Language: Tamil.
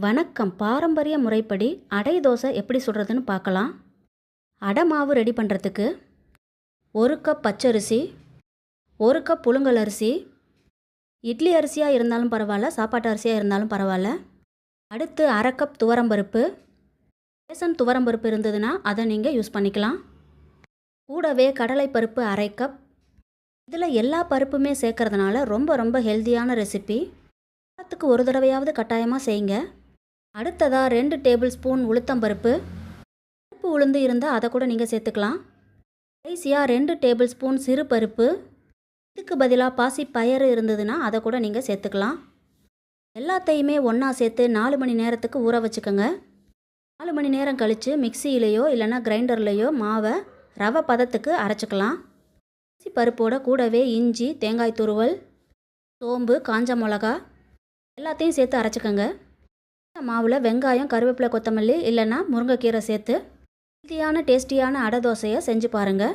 வணக்கம். பாரம்பரிய முறைப்படி அடை தோசை எப்படி சுடுறதுன்னு பார்க்கலாம். அடை மாவு ரெடி பண்ணுறதுக்கு 1 கப் பச்சரிசி, 1 கப் புழுங்கல் அரிசி, இட்லி அரிசியாக இருந்தாலும் பரவாயில்ல, சாப்பாட்டு அரிசியாக இருந்தாலும் பரவாயில்ல. அடுத்து 1/2 கப் துவரம்பருப்பு. ரேசன் துவரம்பருப்பு இருந்ததுன்னா அதை நீங்கள் யூஸ் பண்ணிக்கலாம். கூடவே கடலைப்பருப்பு 1/2 கப். இதில் எல்லா பருப்புமே சேர்க்கறதுனால ரொம்ப ஹெல்த்தியான ரெசிபி. வாரத்துக்கு ஒரு தடவையாவது கட்டாயமாக செய்யுங்க. அடுத்ததாக 2 டேபிள் ஸ்பூன் உளுத்தம்பருப்பு. பருப்பு உளுந்து இருந்தால் அதை கூட நீங்கள் சேர்த்துக்கலாம். கடைசியாக 2 டேபிள் ஸ்பூன் சிறு பருப்பு. இதுக்கு பதிலாக பாசி பயறு இருந்ததுன்னா அதை கூட நீங்கள் சேர்த்துக்கலாம். எல்லாத்தையுமே ஒன்றா சேர்த்து 4 மணி நேரத்துக்கு ஊற வச்சுக்கோங்க. 4 மணி நேரம் கழித்து மிக்சியிலையோ இல்லைன்னா கிரைண்டர்லையோ மாவை ரவை பதத்துக்கு அரைச்சிக்கலாம். அரிசி பருப்போட கூடவே இஞ்சி, தேங்காய் துருவல், சோம்பு, காஞ்ச மிளகா எல்லாத்தையும் சேர்த்து அரைச்சிக்கோங்க. மாவில் வெங்காயம், கருவேப்பிலை, கொத்தமல்லி இல்லைன்னா முருங்கைக்கீரை சேர்த்து ஹெல்த்தியான டேஸ்டியான அடை தோசையை செஞ்சு பாருங்கள்.